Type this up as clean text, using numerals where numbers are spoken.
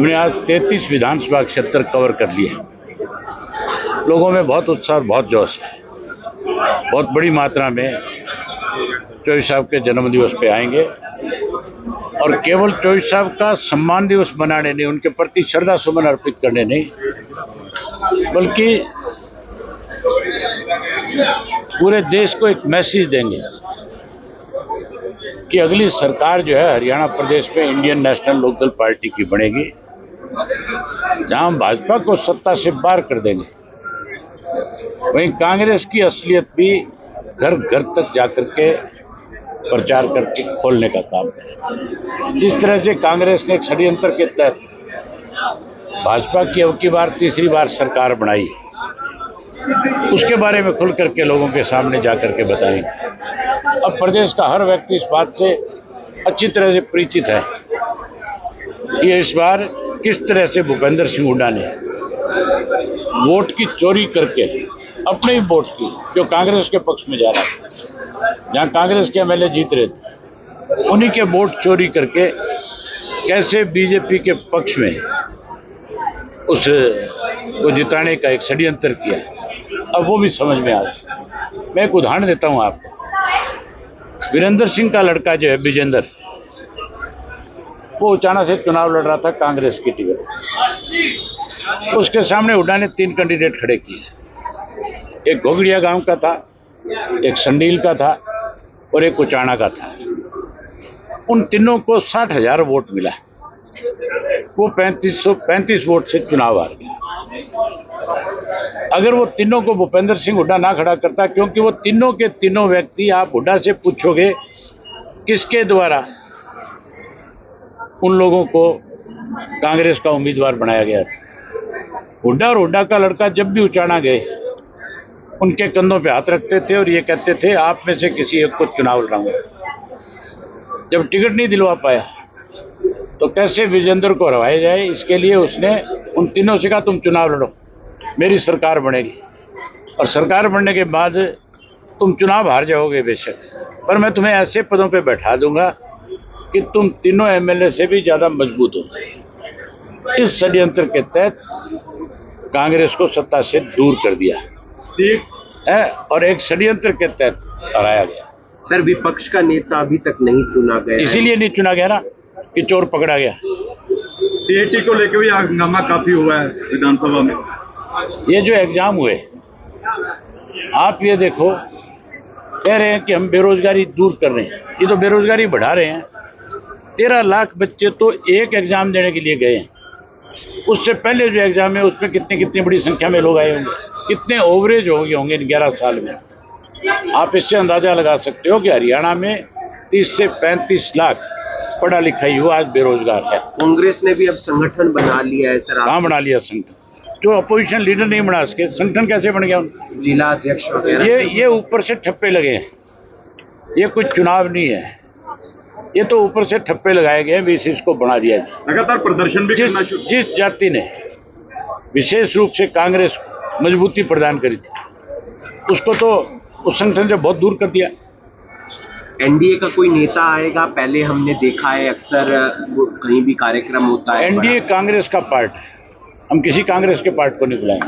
हमने आज 33 विधानसभा क्षेत्र कवर कर लिया। लोगों में बहुत उत्साह और बहुत जोश है। बहुत बड़ी मात्रा में चौधरी साहब के जन्मदिवस पे आएंगे और केवल चौधरी साहब का सम्मान दिवस मनाने नहीं, उनके प्रति श्रद्धा सुमन अर्पित करने नहीं, बल्कि पूरे देश को एक मैसेज देंगे कि अगली सरकार जो है हरियाणा प्रदेश में इंडियन नेशनल लोकदल पार्टी की बनेगी, जहां हम भाजपा को सत्ता से बाहर कर देंगे। वहीं कांग्रेस की असलियत भी घर घर तक जाकर के प्रचार करके खोलने का काम है। जिस तरह से कांग्रेस ने एक षड्यंत्र के तहत भाजपा की अब की बार तीसरी बार सरकार बनाई, उसके बारे में खुल करके लोगों के सामने जाकर के बताएंगे। अब प्रदेश का हर व्यक्ति इस बात से अच्छी तरह से परिचित है कि इस बार किस तरह से भूपेंद्र सिंह हुड्डा ने वोट की चोरी करके, अपने ही वोट की जो कांग्रेस के पक्ष में जा रहा था, जहां कांग्रेस के एमएलए जीत रहे थे, उन्हीं के वोट चोरी करके कैसे बीजेपी के पक्ष में उसको जिताने का एक षड्यंत्र किया। अब वो भी समझ में आ गया। मैं एक उदाहरण देता हूं आपको। वीरेंद्र सिंह का लड़का जो है विजेंद्र, वो उचाना से चुनाव लड़ रहा था कांग्रेस की टिकट। उसके सामने हुड्डा ने 3 कैंडिडेट खड़े किए। एक घोगड़िया गांव का था, एक संडील का था और एक उचाना का था। उन तीनों को 60,000 वोट मिला। वो 3535 वोट से चुनाव हार गया। अगर वो तीनों को भूपेंद्र सिंह हुड्डा ना खड़ा करता, क्योंकि वो तीनों के तीनों व्यक्ति, आप हुड्डा से पूछोगे किसके द्वारा उन लोगों को कांग्रेस का उम्मीदवार बनाया गया था। हुड्डा और हुड्डा का लड़का जब भी उचाना गए, उनके कंधों पे हाथ रखते थे और ये कहते थे आप में से किसी एक को चुनाव लड़ाऊंगा। जब टिकट नहीं दिलवा पाया तो कैसे विजेंद्र को हरवाया जाए, इसके लिए उसने उन तीनों से कहा तुम चुनाव लड़ो, मेरी सरकार बनेगी और सरकार बनने के बाद तुम चुनाव हार जाओगे बेशक, पर मैं तुम्हें ऐसे पदों पे बैठा दूंगा कि तुम तीनों एमएलए से भी ज्यादा मजबूत हो। इस षड्यंत्र के तहत कांग्रेस को सत्ता से दूर कर दिया है और एक षड्यंत्र के तहत हराया गया। सर, विपक्ष का नेता अभी तक नहीं चुना गया, इसीलिए नहीं चुना गया ना कि चोर पकड़ा गया। सीएटी को लेकर भी हंगामा काफी हुआ है विधानसभा में। ये जो एग्जाम हुए, आप ये देखो, कह रहे हैं कि हम बेरोजगारी दूर कर रहे हैं, ये तो बेरोजगारी बढ़ा रहे हैं। 13 लाख बच्चे तो एक एग्जाम देने के लिए गए हैं। उससे पहले जो एग्जाम है उसमें कितनी बड़ी संख्या में लोग आए होंगे, कितने ओवरेज होंगे इन 11 साल में। आप इससे अंदाजा लगा सकते हो कि हरियाणा में 30 से 35 लाख पढ़ा लिखा युवा आज बेरोजगार है। कांग्रेस ने भी अब संगठन बना लिया है सर। कहाँ बना लिया संगठन? जो अपोजिशन लीडर नहीं बना सके, संगठन कैसे बन गया उनका? जिला अध्यक्ष वगैरह। ये ऊपर से ठप्पे लगे हैं। ये कुछ चुनाव नहीं है, ये तो ऊपर से ठप्पे लगाए गए हैं, इसी को बना दिया जाए। लगातार प्रदर्शन भी करना चाहिए। जिस जाति ने विशेष रूप से कांग्रेस को मजबूती प्रदान करी थी, उसको तो उस संगठन से बहुत दूर कर दिया। एनडीए का कोई नेता आएगा? पहले हमने देखा है अक्सर कहीं भी कार्यक्रम होता है। एनडीए कांग्रेस का पार्ट है, हम किसी कांग्रेस के पार्ट को नहीं बुलाएंगे।